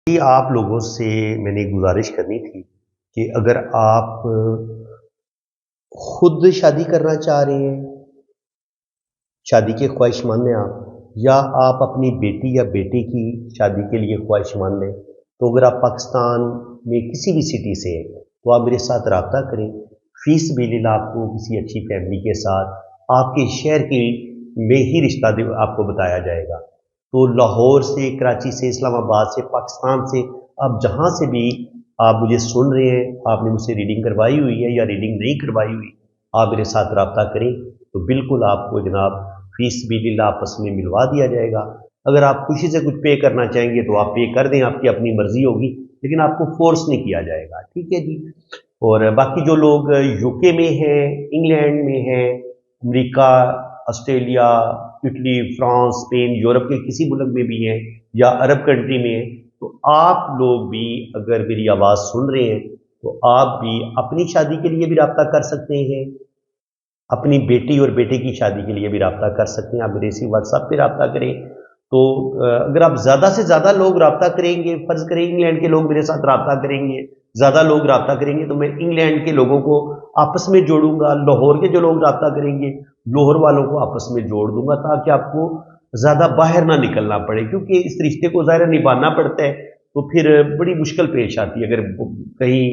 جی آپ لوگوں سے میں نے گزارش کرنی تھی کہ اگر آپ خود شادی کرنا چاہ رہے ہیں، شادی کے خواہش مند ہیں آپ، یا آپ اپنی بیٹی یا بیٹے کی شادی کے لیے خواہش مند ہیں، تو اگر آپ پاکستان میں کسی بھی سٹی سے ہیں تو آپ میرے ساتھ رابطہ کریں۔ فی سبیل اللہ آپ کو کسی اچھی فیملی کے ساتھ آپ کے شہر کی میں ہی رشتہ آپ کو بتایا جائے گا۔ تو لاہور سے، کراچی سے، اسلام آباد سے، پاکستان سے، آپ جہاں سے بھی آپ مجھے سن رہے ہیں، آپ نے مجھ سے ریڈنگ کروائی ہوئی ہے یا ریڈنگ نہیں کروائی ہوئی، آپ میرے ساتھ رابطہ کریں تو بالکل آپ کو جناب فی سبیل اللہ آپس میں ملوا دیا جائے گا۔ اگر آپ خوشی سے کچھ پے کرنا چاہیں گے تو آپ پے کر دیں، آپ کی اپنی مرضی ہوگی، لیکن آپ کو فورس نہیں کیا جائے گا، ٹھیک ہے جی۔ اور باقی جو لوگ یو کے میں ہیں، انگلینڈ میں ہیں، امریکہ، Australia, Italy, France, Spain, Europe کے کسی ملک میں بھی ہیں یا عرب کنٹری میں ہیں، تو آپ لوگ بھی اگر میری آواز سن رہے ہیں تو آپ بھی اپنی شادی کے لیے بھی رابطہ کر سکتے ہیں، اپنی بیٹی اور بیٹے کی شادی کے لیے بھی رابطہ کر سکتے ہیں۔ آپ میرے اسی واٹس ایپ پہ رابطہ کریں تو اگر آپ زیادہ سے زیادہ لوگ رابطہ کریں گے، فرض کریں انگلینڈ کے لوگ میرے ساتھ رابطہ کریں گے، زیادہ لوگ رابطہ کریں گے تو میں انگلینڈ کے لوگوں کو آپس میں جوڑوں گا، لاہور کے جو لوگ رابطہ کریں گے لاہور والوں کو آپس میں جوڑ دوں گا، تاکہ آپ کو زیادہ باہر نہ نکلنا پڑے، کیونکہ اس رشتے کو ظاہر نبھانا پڑتا ہے تو پھر بڑی مشکل پیش آتی ہے اگر کہیں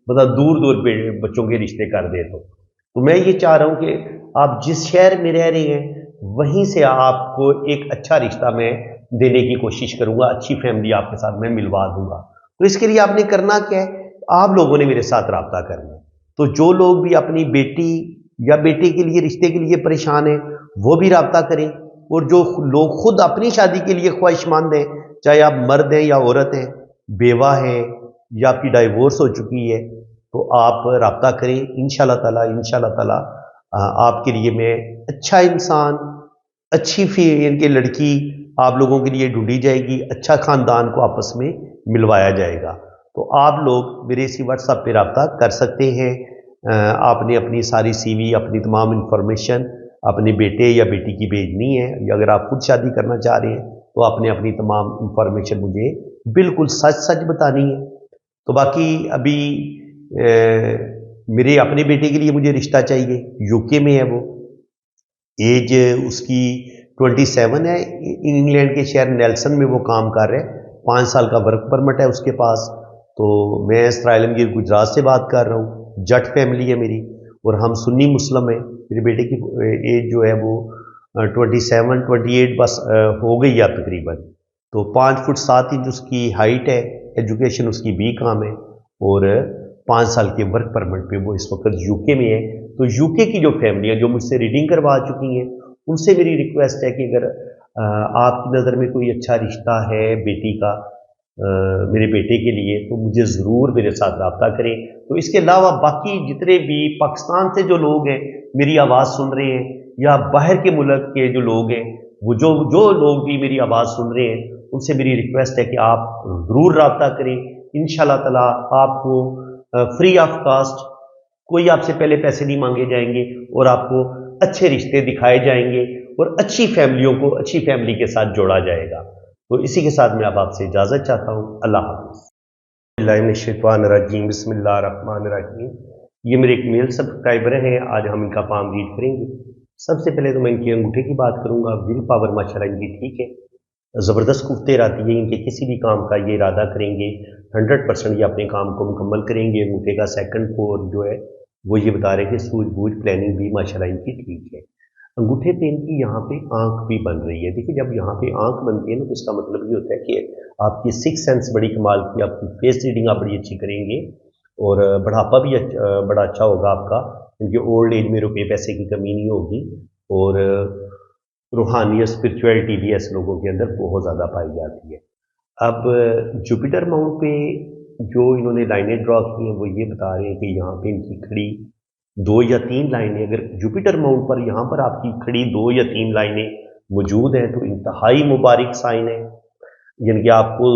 مطلب دور دور پہ بچوں کے رشتے کر دے تو میں یہ چاہ رہا ہوں کہ آپ جس شہر میں رہ رہے ہیں وہیں سے آپ کو ایک اچھا رشتہ میں دینے کی کوشش کروں گا، اچھی فیملی آپ کے ساتھ میں ملوا دوں گا۔ تو اس کے لیے آپ نے کرنا کیا ہے، آپ لوگوں نے میرے ساتھ رابطہ کرنا ہے۔ تو جو لوگ بھی اپنی بیٹی یا بیٹے کے لیے رشتے کے لیے پریشان ہیں وہ بھی رابطہ کریں، اور جو لوگ خود اپنی شادی کے لیے خواہش مند ہیں، چاہے آپ مرد ہیں یا عورت ہیں، بیوہ ہیں یا آپ کی ڈائیورس ہو چکی ہے، تو آپ رابطہ کریں۔ انشاءاللہ تعالیٰ انشاءاللہ تعالیٰ آپ کے لیے میں اچھا انسان، اچھی ان کے لڑکی آپ لوگوں کے لیے ڈھونڈی جائے گی، اچھا خاندان کو آپس میں ملوایا جائے گا۔ تو آپ لوگ میرے اسی واٹس ایپ پہ رابطہ کر سکتے ہیں۔ آپ نے اپنی ساری سی وی، اپنی تمام انفارمیشن اپنے بیٹے یا بیٹی کی بھیجنی ہے، یا اگر آپ خود شادی کرنا چاہ رہے ہیں تو آپ نے اپنی تمام انفارمیشن مجھے بالکل سچ سچ بتانی ہے۔ تو باقی ابھی میرے اپنے بیٹے کے لیے مجھے رشتہ چاہیے، یو کے میں ہے وہ، ایج اس کی 27 ہے، انگلینڈ کے شہر نیلسن میں وہ کام کر رہے ہیں، 5 سال کا ورک پرمٹ ہے اس کے پاس۔ تو میں اسرائیل عالمگیر گجرات سے بات کر رہا ہوں، جٹ فیملی ہے میری، اور ہم سنی مسلم ہیں۔ میرے بیٹے کی ایج جو ہے وہ 27 28 بس ہو گئی ہے تقریباً۔ تو 5 فٹ 7 انچ اس کی ہائٹ ہے، ایجوکیشن اس کی بی کام ہے، اور 5 سال کے ورک پرمٹ پہ وہ اس وقت یو کے میں ہے۔ تو یو کے کی جو فیملیاں جو مجھ سے ریڈنگ کروا چکی ہیں ان سے میری ریکویسٹ ہے کہ اگر آپ کی نظر میں کوئی اچھا رشتہ ہے بیٹی کا میرے بیٹے کے لیے تو مجھے ضرور میرے ساتھ رابطہ کریں۔ تو اس کے علاوہ باقی جتنے بھی پاکستان سے جو لوگ ہیں میری آواز سن رہے ہیں، یا باہر کے ملک کے جو لوگ ہیں، وہ جو لوگ بھی میری آواز سن رہے ہیں، ان سے میری ریکویسٹ ہے کہ آپ ضرور رابطہ کریں۔ انشاءاللہ تعالیٰ آپ کو فری آف کاسٹ، کوئی آپ سے پہلے پیسے نہیں مانگے جائیں گے، اور آپ کو اچھے رشتے دکھائے جائیں گے، اور اچھی فیملیوں کو اچھی فیملی کے ساتھ جوڑا جائے گا۔ تو اسی کے ساتھ میں اب آپ سے اجازت چاہتا ہوں، اللہ حافظ۔ اللہ من الشیطان الرجیم، بسم اللہ الرحمن الرحیم۔ یہ میرے ایک میل سبسکرائبر ہیں، آج ہم ان کا پام ریڈ کریں گے۔ سب سے پہلے تو میں ان کے انگوٹھے کی بات کروں گا۔ ول پاور ماشاءاللہ ان کی ٹھیک ہے، زبردست قوت ارادی ہے ان کے، کسی بھی کام کا یہ ارادہ کریں گے 100% یہ اپنے کام کو مکمل کریں گے۔ انگوٹھے کا سیکنڈ فور جو ہے وہ یہ بتا رہے کہ سوجھ بوجھ پلاننگ بھی ماشاءاللہ ان کی ٹھیک ہے۔ انگوٹھے پہ ان کی یہاں پہ آنکھ بھی بن رہی ہے۔ دیکھیے جب یہاں پہ آنکھ بنتی ہے نا تو اس کا مطلب یہ ہوتا ہے کہ آپ کی 6 سینس بڑی کمال کی، آپ کی فیس ریڈنگ آپ بڑی اچھی کریں گے، اور بڑھاپا بھی بڑا اچھا ہوگا آپ کا، کیونکہ اولڈ ایج میں روپے پیسے کی کمی نہیں ہوگی، اور روحانیت اسپرچویلٹی بھی ایسے لوگوں کے اندر بہت زیادہ پائی جاتی ہے۔ اب جوپیٹر ماؤنٹ پہ جو انہوں نے لائنیں ڈرا کی ہیں وہ یہ بتا رہے ہیں کہ یہاں پہ ان کی کھڑی 2 یا 3 لائنیں، اگر جوپیٹر ماؤنٹ پر یہاں پر آپ کی کھڑی 2 یا 3 لائنیں موجود ہیں تو انتہائی مبارک سائن ہے، یعنی کہ آپ کو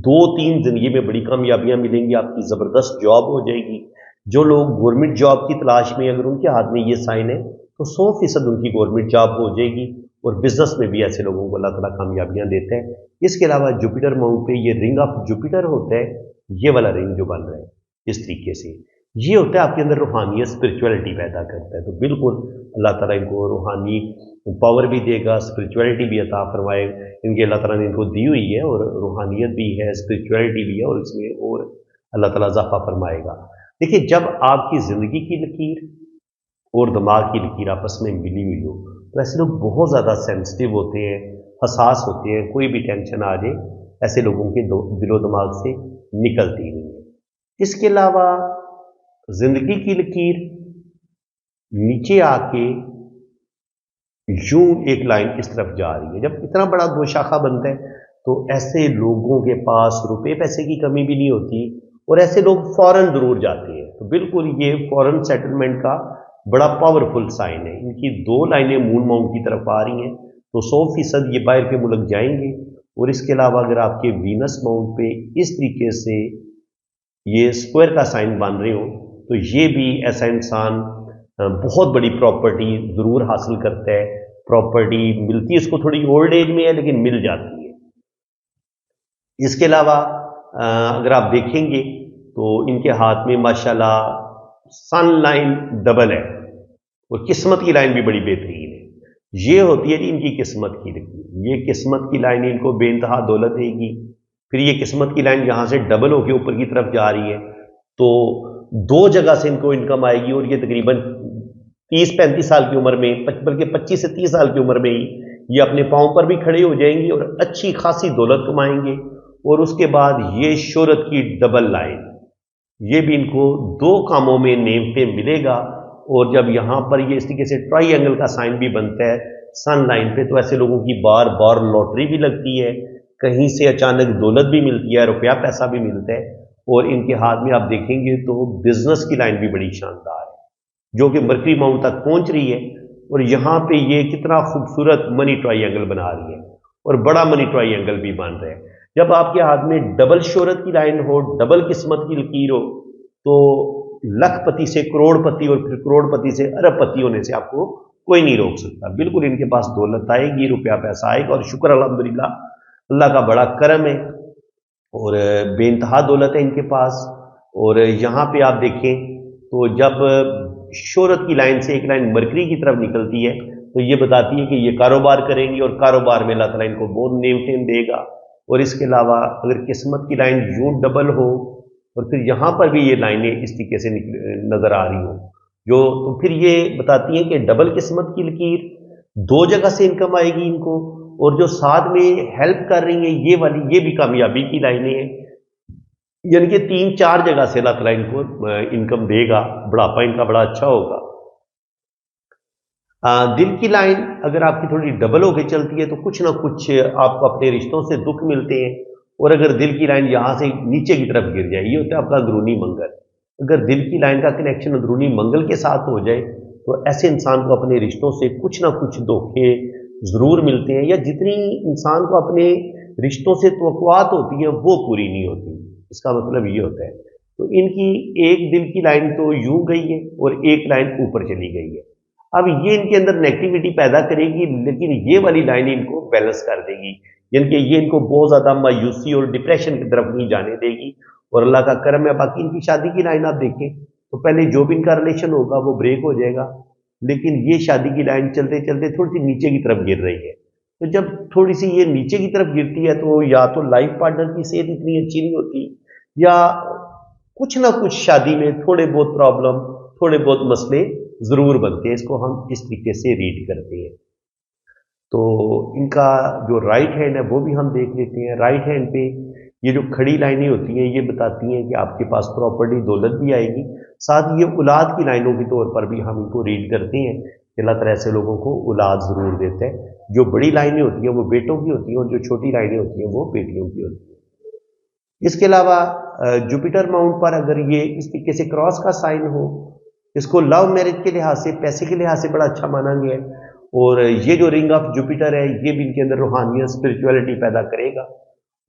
2-3 زندگی میں بڑی کامیابیاں ملیں گی، آپ کی زبردست جاب ہو جائے گی۔ جو لوگ گورنمنٹ جاب کی تلاش میں، اگر ان کے ہاتھ میں یہ سائن ہے تو 100% ان کی گورنمنٹ جاب ہو جائے گی، اور بزنس میں بھی ایسے لوگوں کو اللہ تعالیٰ کامیابیاں دیتا ہے۔ اس کے علاوہ جوپیٹر ماؤنٹ پہ یہ رنگ آف جوپیٹر ہوتا ہے، یہ والا رنگ جو بن رہا ہے اس طریقے سے، یہ ہوتا ہے آپ کے اندر روحانیت، اسپرچولیٹی پیدا کرتا ہے۔ تو بالکل اللہ تعالیٰ ان کو روحانی پاور بھی دے گا، اسپرچولیٹی بھی عطا فرمائے، ان کی اللہ تعالیٰ نے ان کو دی ہوئی ہے، اور روحانیت بھی ہے، اسپرچولیٹی بھی ہے، اور اس میں اور اللہ تعالیٰ اضافہ فرمائے گا۔ دیکھیے، جب آپ کی زندگی کی لکیر اور دماغ کی لکیر آپس میں ملی ہوئی ہو تو ایسے لوگ بہت زیادہ سینسٹیو ہوتے ہیں، حساس ہوتے ہیں، کوئی بھی ٹینشن آ جائے ایسے لوگوں کے دل و دماغ سے نکلتی نہیں ہے۔ اس کے علاوہ زندگی کی لکیر نیچے آ کے یوں ایک لائن اس طرف جا رہی ہے، جب اتنا بڑا دو شاخہ بنتا ہے تو ایسے لوگوں کے پاس روپے پیسے کی کمی بھی نہیں ہوتی، اور ایسے لوگ فوراً ضرور جاتے ہیں۔ تو بالکل یہ فوراً سیٹلمنٹ کا بڑا پاورفل سائن ہے۔ ان کی دو لائنیں مون ماؤنٹ کی طرف آ رہی ہیں تو 100% یہ باہر کے ملک جائیں گے۔ اور اس کے علاوہ اگر آپ کے وینس ماؤنٹ پہ اس طریقے سے یہ اسکوائر کا سائن بن رہے ہوں تو یہ بھی ایسا انسان بہت بڑی پراپرٹی ضرور حاصل کرتا ہے، پراپرٹی ملتی ہے اس کو، تھوڑی اولڈ ایج میں ہے لیکن مل جاتی ہے۔ اس کے علاوہ اگر آپ دیکھیں گے تو ان کے ہاتھ میں ماشاءاللہ سن لائن ڈبل ہے، اور قسمت کی لائن بھی بڑی بہترین ہے۔ یہ ہوتی ہے ان کی قسمت کی لکیر، یہ قسمت کی لائن ان کو بے انتہا دولت دے گی۔ پھر یہ قسمت کی لائن یہاں سے ڈبل ہو کے اوپر کی طرف جا رہی ہے تو دو جگہ سے ان کو انکم آئے گی، اور یہ تقریباً 30-35 سال کی عمر میں، بلکہ 25 سے 30 سال کی عمر میں ہی یہ اپنے پاؤں پر بھی کھڑے ہو جائیں گے اور اچھی خاصی دولت کمائیں گے۔ اور اس کے بعد یہ شہرت کی ڈبل لائن، یہ بھی ان کو دو کاموں میں نیم پہ ملے گا۔ اور جب یہاں پر یہ اس طریقے سے ٹرائی اینگل کا سائن بھی بنتا ہے سن لائن پہ تو ایسے لوگوں کی بار بار لاٹری بھی لگتی ہے، کہیں سے اچانک دولت بھی ملتی ہے، روپیہ پیسہ بھی ملتا ہے۔ اور ان کے ہاتھ میں آپ دیکھیں گے تو بزنس کی لائن بھی بڑی شاندار ہے جو کہ مرکری ماؤنٹ تک پہنچ رہی ہے، اور یہاں پہ یہ کتنا خوبصورت منی ٹرائی اینگل بنا رہی ہے، اور بڑا منی ٹرائی اینگل بھی بن رہا ہے۔ جب آپ کے ہاتھ میں ڈبل شہرت کی لائن ہو، ڈبل قسمت کی لکیر ہو تو لکھ پتی سے کروڑ پتی، اور پھر کروڑ پتی سے ارب پتی ہونے سے آپ کو کوئی نہیں روک سکتا۔ بالکل ان کے پاس دولت آئے گی، روپیہ پیسہ آئے گا، اور شکر الحمدللہ اللہ کا بڑا کرم ہے، اور بے انتہا دولت ہے ان کے پاس۔ اور یہاں پہ آپ دیکھیں تو جب شہرت کی لائن سے ایک لائن مرکری کی طرف نکلتی ہے تو یہ بتاتی ہے کہ یہ کاروبار کریں گے، اور کاروبار میں اللہ تعالیٰ ان کو بہت نیم ٹیم دے گا۔ اور اس کے علاوہ اگر قسمت کی لائن یوں ڈبل ہو اور پھر یہاں پر بھی یہ لائنیں اس طریقے سے نظر آ رہی ہوں جو، تو پھر یہ بتاتی ہیں کہ ڈبل قسمت کی لکیر، دو جگہ سے انکم آئے گی ان کو، اور جو ساتھ میں ہیلپ کر رہی ہیں یہ والی، یہ بھی کامیابی کی لائنیں ہیں، یعنی کہ 3-4 جگہ سے اللہ تعالیٰ ان کو انکم دے گا، بڑھاپا ان کا بڑا اچھا ہوگا۔ دل کی لائن اگر آپ کی تھوڑی ڈبل ہو کے چلتی ہے تو کچھ نہ کچھ آپ کو اپنے رشتوں سے دکھ ملتے ہیں، اور اگر دل کی لائن یہاں سے نیچے کی طرف گر جائے، یہ ہوتا ہے آپ کا اندرونی منگل۔ اگر دل کی لائن کا کنیکشن اندرونی منگل کے ساتھ ہو جائے تو ایسے انسان کو اپنے رشتوں سے کچھ نہ کچھ دھوکے ضرور ملتے ہیں، یا جتنی انسان کو اپنے رشتوں سے توقعات ہوتی ہیں وہ پوری نہیں ہوتی۔ اس کا مطلب یہ ہوتا ہے، تو ان کی ایک دل کی لائن تو یوں گئی ہے اور ایک لائن اوپر چلی گئی ہے۔ اب یہ ان کے اندر نیگیٹیوٹی پیدا کرے گی، لیکن یہ والی لائن ان کو بیلنس کر دے گی، یعنی کہ یہ ان کو بہت زیادہ مایوسی اور ڈپریشن کی طرف نہیں جانے دے گی، اور اللہ کا کرم ہے۔ باقی ان کی شادی کی لائن آپ دیکھیں تو پہلے جو بھی ان کا ریلیشن ہوگا وہ بریک ہو جائے گا، لیکن یہ شادی کی لائن چلتے چلتے تھوڑی سی نیچے کی طرف گر رہی ہے۔ تو جب تھوڑی سی یہ نیچے کی طرف گرتی ہے تو یا تو لائف پارٹنر کی صحت اتنی اچھی نہیں ہوتی، یا کچھ نہ کچھ شادی میں تھوڑے بہت پرابلم، تھوڑے بہت مسئلے ضرور بنتے ہیں۔ اس کو ہم اس طریقے سے ریڈ کرتے ہیں۔ تو ان کا جو رائٹ ہینڈ ہے وہ بھی ہم دیکھ لیتے ہیں۔ رائٹ ہینڈ پہ یہ جو کھڑی لائنیں ہوتی ہیں یہ بتاتی ہیں کہ آپ کے پاس پراپرٹی دولت بھی آئے گی، ساتھ یہ اولاد کی لائنوں کے طور پر بھی ہم ان کو ریڈ کرتے ہیں کہ اللہ تعالیٰ ایسے لوگوں کو اولاد ضرور دیتا ہے۔ جو بڑی لائنیں ہوتی ہیں وہ بیٹوں کی ہوتی ہیں، اور جو چھوٹی لائنیں ہوتی ہیں وہ بیٹیوں کی ہوتی ہیں۔ اس کے علاوہ جوپیٹر ماؤنٹ پر اگر یہ اس طریقے سے کراس کا سائن ہو، اس کو لو میرج کے لحاظ سے، پیسے کے لحاظ سے بڑا اچھا مانا گیا ہے، اور یہ جو رنگ آف جوپیٹر ہے یہ بھی ان کے اندر روحانیت، اسپرچولیٹی پیدا کرے گا،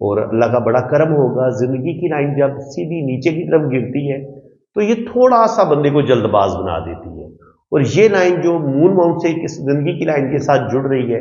اور اللہ کا بڑا کرم ہوگا۔ زندگی کی لائن جب سیدھی نیچے کی طرف گرتی ہے تو یہ تھوڑا سا بندے کو جلد باز بنا دیتی ہے، اور یہ لائن جو مون ماؤنٹ سے زندگی کی لائن کے ساتھ جڑ رہی ہے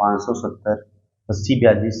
570 8042।